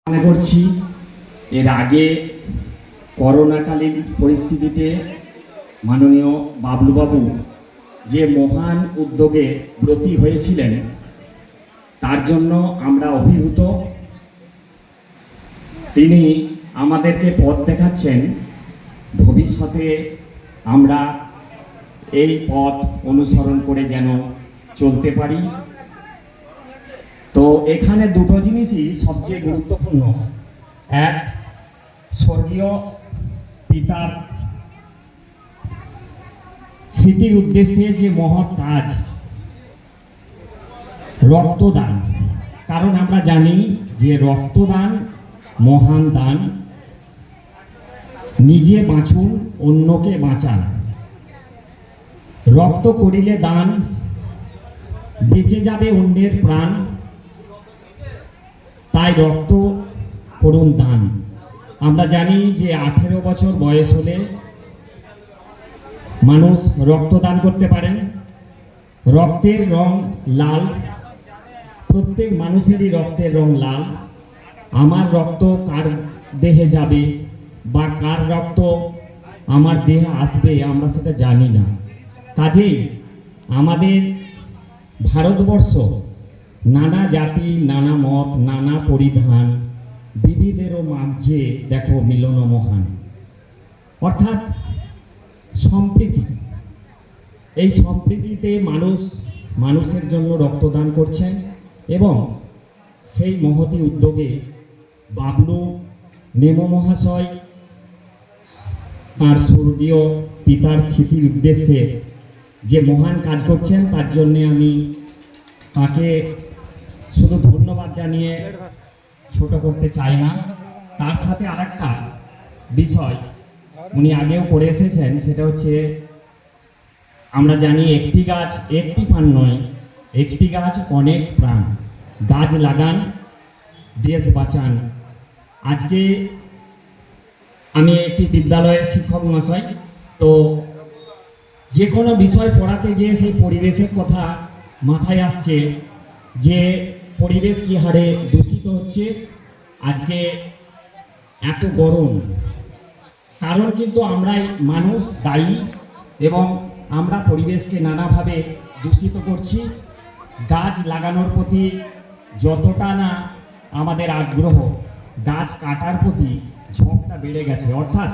মনে করছি এর আগে করোনাকালীন পরিস্থিতিতে মাননীয় বাবলুবাবু যে মহান উদ্যোগে ব্রতী হয়েছিলেন তার জন্য আমরা অভিভূত। তিনি আমাদেরকে পথ দেখাচ্ছেন, ভবিষ্যতে আমরা এই পথ অনুসরণ করে যেন চলতে পারি। তো এখানে দুটো জিনিসই সবচেয়ে গুরুত্বপূর্ণ। এক, স্বর্গীয় পিতার স্মৃতির উদ্দেশ্যে যে মহৎ কাজ, রক্তদান। কারণ আমরা জানি যে রক্তদান মহান দান। নিজে বাঁচুন, অন্যকে বাঁচান। রক্ত করিলে দান, বেঁচে যাবে অন্যের প্রাণ। তাই রক্ত করুন দান। আমরা জানি যে 18 বছর বয়স হলে মানুষ রক্তদান করতে পারেন। রক্তের রং লাল, প্রত্যেক মানুষেরই রক্তের রং লাল। আমার রক্ত কার দেহে যাবে বা কার রক্ত আমার দেহে আসবে আমরা সেটা জানি না। কাজেই আমাদের ভারতবর্ষ নানা জাতি, নানা মত, নানা পরিধান, বিবিধেরও মাঝে দেখো মিলন মহান, অর্থাৎ সম্প্রীতি। এই সম্প্রীতিতে মানুষের জন্য রক্তদান করছেন এবং সেই মহতী উদ্যোগে বাবলু নেমো মহাশয় তার স্বর্গীয় পিতার স্মৃতির উদ্দেশ্যে যে মহান কাজ করছেন তার জন্যে আমি তাকে শুধু ধন্যবাদ জানিয়ে ছোট করতে চাই না। তার সাথে আরেকটা বিষয় উনি আগেও করে এসেছেন, সেটা হচ্ছে আমরা জানি একটি গাছ একটি প্রাণ নয়, একটি গাছ অনেক প্রাণ। গাছ লাগান, দেশ বাঁচান। আজকে আমি একটি বিদ্যালয়ের শিক্ষক মহাশয়, তো যে কোনো বিষয় পড়াতে গিয়ে সেই পরিবেশের কথা মাথায় আসছে যে পরিবেশ কি হারে দূষিত হচ্ছে। আজকে এত গরম, কারণ কিন্তু আমরাই মানুষ দায়ী এবং আমরা পরিবেশকে নানাভাবে দূষিত করছি। গাছ লাগানোর প্রতি যতটা না আমাদের আগ্রহ, গাছ কাটার প্রতি ঝোঁকটা বেড়ে গেছে। অর্থাৎ